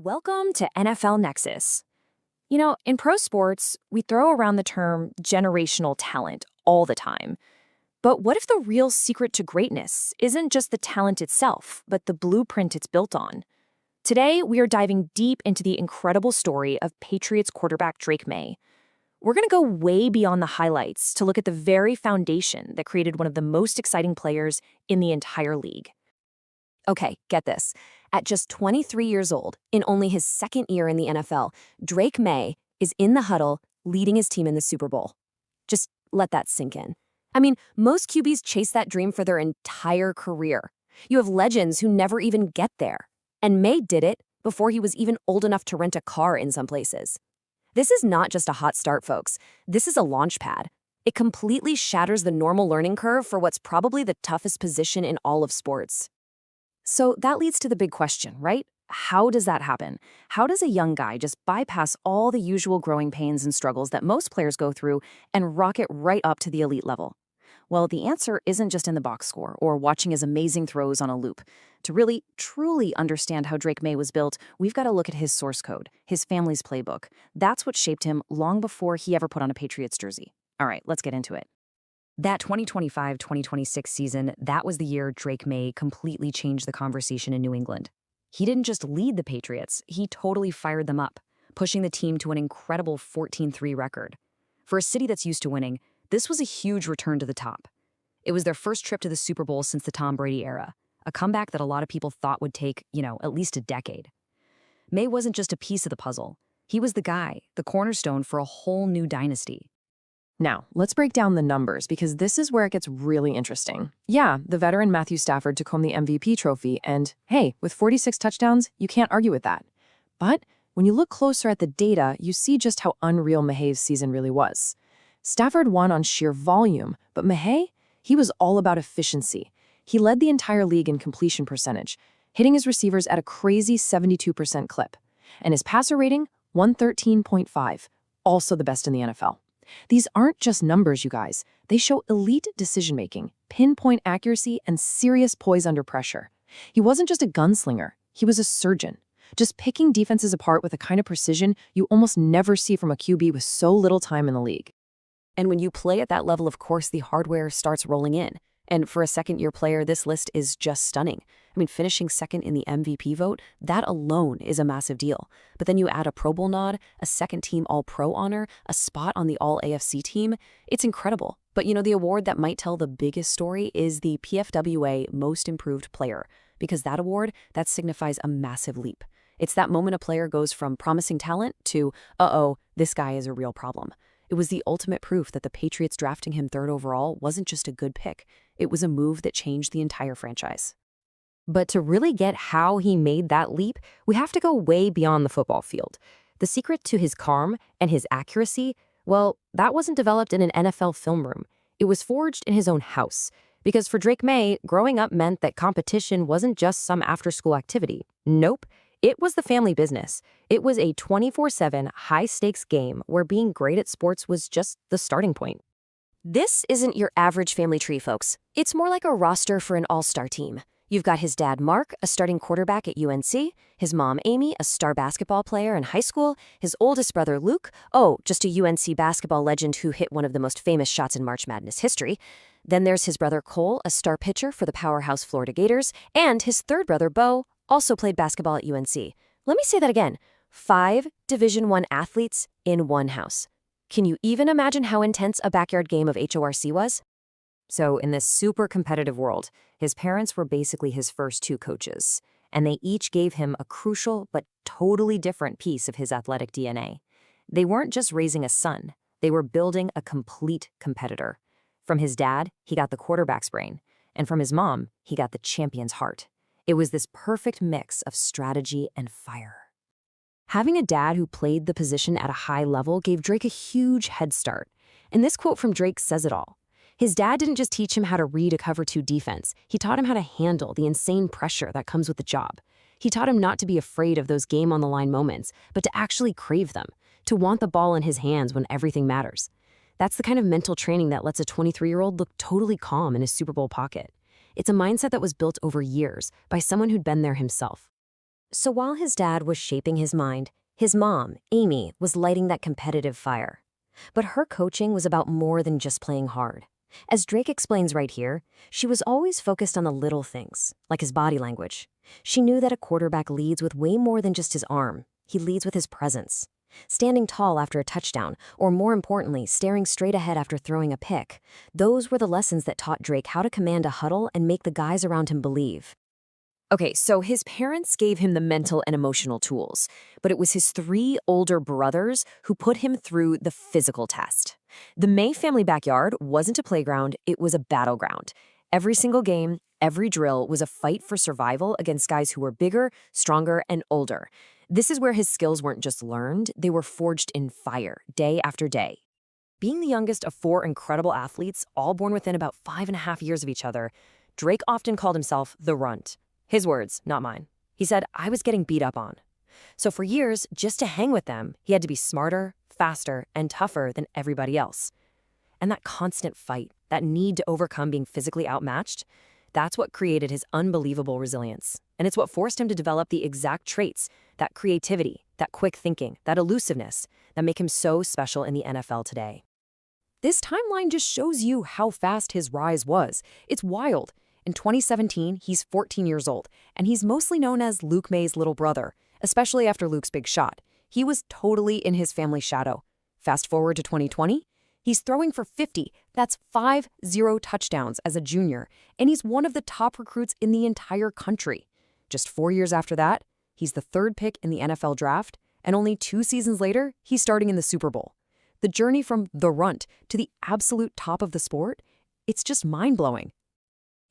Welcome to NFL Nexus. In pro sports, we throw around the term generational talent all the time. But what if the real secret to greatness isn't just the talent itself, but the blueprint it's built on? Today, we are diving deep into the incredible story of Patriots quarterback Drake Maye. We're going to go way beyond the highlights to look at the very foundation that created one of the most exciting players in the entire league. Okay, get this. At just 23 years old, in only his second year in the NFL, Drake Maye is in the huddle leading his team in the Super Bowl. Just let that sink in. I mean, most QBs chase that dream for their entire career. You have legends who never even get there. And Maye did it before he was even old enough to rent a car in some places. This is not just a hot start, folks. This is a launch pad. It completely shatters the normal learning curve for what's probably the toughest position in all of sports. So that leads to the big question, right? How does that happen? How does a young guy just bypass all the usual growing pains and struggles that most players go through and rocket right up to the elite level? Well, the answer isn't just in the box score or watching his amazing throws on a loop. To really, truly understand how Drake Maye was built, we've got to look at his source code, his family's playbook. That's what shaped him long before he ever put on a Patriots jersey. All right, let's get into it. That 2025-2026 season, that was the year Drake Maye completely changed the conversation in New England. He didn't just lead the Patriots, he totally fired them up, pushing the team to an incredible 14-3 record. For a city that's used to winning, this was a huge return to the top. It was their first trip to the Super Bowl since the Tom Brady era, a comeback that a lot of people thought would take, at least a decade. Maye wasn't just a piece of the puzzle. He was the guy, the cornerstone for a whole new dynasty. Now, let's break down the numbers because this is where it gets really interesting. Yeah, the veteran Matthew Stafford took home the MVP trophy, and hey, with 46 touchdowns, you can't argue with that. But when you look closer at the data, you see just how unreal Maye's season really was. Stafford won on sheer volume, but Maye, he was all about efficiency. He led the entire league in completion percentage, hitting his receivers at a crazy 72% clip. And his passer rating, 113.5, also the best in the NFL. These aren't just numbers, you guys. They show elite decision-making, pinpoint accuracy, and serious poise under pressure. He wasn't just a gunslinger. He was a surgeon, just picking defenses apart with a kind of precision you almost never see from a QB with so little time in the league. And when you play at that level, of course, the hardware starts rolling in. And for a second-year player, this list is just stunning. I mean, finishing second in the MVP vote, that alone is a massive deal. But then you add a Pro Bowl nod, a second-team All-Pro honor, a spot on the All-AFC team. It's incredible. But the award that might tell the biggest story is the PFWA Most Improved Player, because that award, that signifies a massive leap. It's that moment a player goes from promising talent to, uh-oh, this guy is a real problem. It was the ultimate proof that the Patriots drafting him third overall wasn't just a good pick. It was a move that changed the entire franchise. But to really get how he made that leap, we have to go way beyond the football field. The secret to his calm and his accuracy, well, that wasn't developed in an NFL film room. It was forged in his own house. Because for Drake Maye, growing up meant that competition wasn't just some after-school activity. Nope. It was the family business. It was a 24/7 high-stakes game where being great at sports was just the starting point. This isn't your average family tree, folks. It's more like a roster for an all-star team. You've got his dad, Mark, a starting quarterback at UNC, his mom, Amy, a star basketball player in high school, his oldest brother, Luke, just a UNC basketball legend who hit one of the most famous shots in March Madness history. Then there's his brother, Cole, a star pitcher for the powerhouse Florida Gators, and his third brother, Bo, also played basketball at UNC. Let me say that again. 5 Division I athletes in one house. Can you even imagine how intense a backyard game of HORC was? So in this super competitive world, his parents were basically his first 2 coaches, and they each gave him a crucial but totally different piece of his athletic DNA. They weren't just raising a son, they were building a complete competitor. From his dad, he got the quarterback's brain, and from his mom, he got the champion's heart. It was this perfect mix of strategy and fire. Having a dad who played the position at a high level gave Drake a huge head start. And this quote from Drake says it all. His dad didn't just teach him how to read a cover 2 defense. He taught him how to handle the insane pressure that comes with the job. He taught him not to be afraid of those game-on-the-line moments, but to actually crave them, to want the ball in his hands when everything matters. That's the kind of mental training that lets a 23-year-old look totally calm in his Super Bowl pocket. It's a mindset that was built over years by someone who'd been there himself. So while his dad was shaping his mind, his mom, Amy, was lighting that competitive fire. But her coaching was about more than just playing hard. As Drake explains right here, she was always focused on the little things, like his body language. She knew that a quarterback leads with way more than just his arm. He leads with his presence. Standing tall after a touchdown, or more importantly, staring straight ahead after throwing a pick. Those were the lessons that taught Drake how to command a huddle and make the guys around him believe. Okay, so his parents gave him the mental and emotional tools, but it was his 3 older brothers who put him through the physical test. The Maye family backyard wasn't a playground, it was a battleground. Every single game, every drill was a fight for survival against guys who were bigger, stronger, and older. This is where his skills weren't just learned, they were forged in fire, day after day. Being the youngest of 4 incredible athletes, all born within about 5.5 years of each other, Drake often called himself the Runt. His words, not mine. He said, I was getting beat up on. So for years, just to hang with them, he had to be smarter, faster, and tougher than everybody else. And that constant fight, that need to overcome being physically outmatched, that's what created his unbelievable resilience. And it's what forced him to develop the exact traits, that creativity, that quick thinking, that elusiveness, that make him so special in the NFL today. This timeline just shows you how fast his rise was. It's wild. In 2017, he's 14 years old, and he's mostly known as Luke Maye's little brother, especially after Luke's big shot. He was totally in his family's shadow. Fast forward to 2020, he's throwing for 50. That's 50 touchdowns as a junior, and he's one of the top recruits in the entire country. Just 4 years after that, he's the 3rd pick in the NFL draft, and only 2 seasons later, he's starting in the Super Bowl. The journey from the runt to the absolute top of the sport, it's just mind-blowing.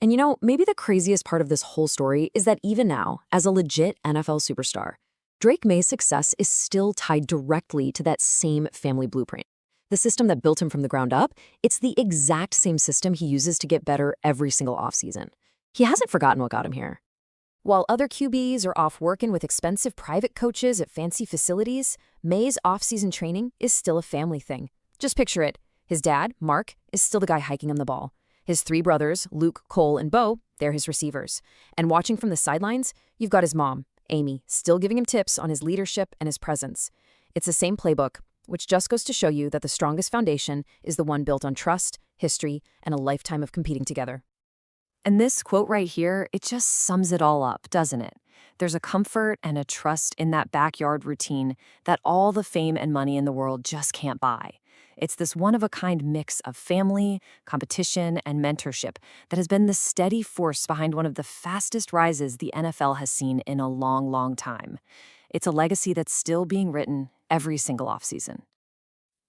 And maybe the craziest part of this whole story is that even now, as a legit NFL superstar, Drake Maye's success is still tied directly to that same family blueprint. The system that built him from the ground up, it's the exact same system he uses to get better every single offseason. He hasn't forgotten what got him here. While other QBs are off working with expensive private coaches at fancy facilities, Maye's off-season training is still a family thing. Just picture it. His dad, Mark, is still the guy hiking him the ball. His 3 brothers, Luke, Cole, and Bo, they're his receivers. And watching from the sidelines, you've got his mom, Amy, still giving him tips on his leadership and his presence. It's the same playbook, which just goes to show you that the strongest foundation is the one built on trust, history, and a lifetime of competing together. And this quote right here, it just sums it all up, doesn't it? There's a comfort and a trust in that backyard routine that all the fame and money in the world just can't buy. It's this one-of-a-kind mix of family, competition, and mentorship that has been the steady force behind one of the fastest rises the NFL has seen in a long, long time. It's a legacy that's still being written every single offseason.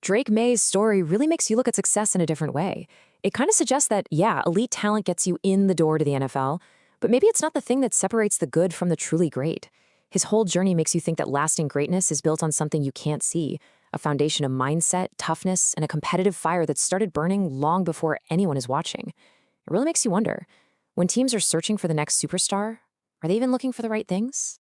Drake Maye's story really makes you look at success in a different way. It kind of suggests that, yeah, elite talent gets you in the door to the NFL, but maybe it's not the thing that separates the good from the truly great. His whole journey makes you think that lasting greatness is built on something you can't see, a foundation of mindset, toughness, and a competitive fire that started burning long before anyone is watching. It really makes you wonder, when teams are searching for the next superstar, are they even looking for the right things?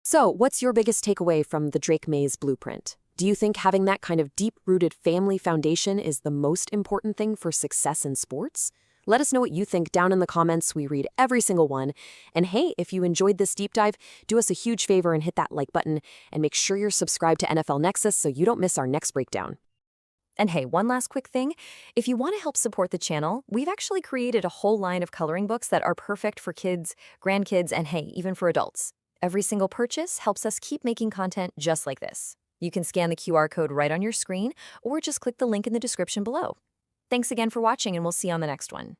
So, what's your biggest takeaway from the Drake Maye's blueprint? Do you think having that kind of deep-rooted family foundation is the most important thing for success in sports? Let us know what you think down in the comments. We read every single one. And hey, if you enjoyed this deep dive, do us a huge favor and hit that like button and make sure you're subscribed to NFL Nexus so you don't miss our next breakdown. And hey, one last quick thing. If you want to help support the channel, we've actually created a whole line of coloring books that are perfect for kids, grandkids, and hey, even for adults. Every single purchase helps us keep making content just like this. You can scan the QR code right on your screen or just click the link in the description below. Thanks again for watching, and we'll see you on the next one.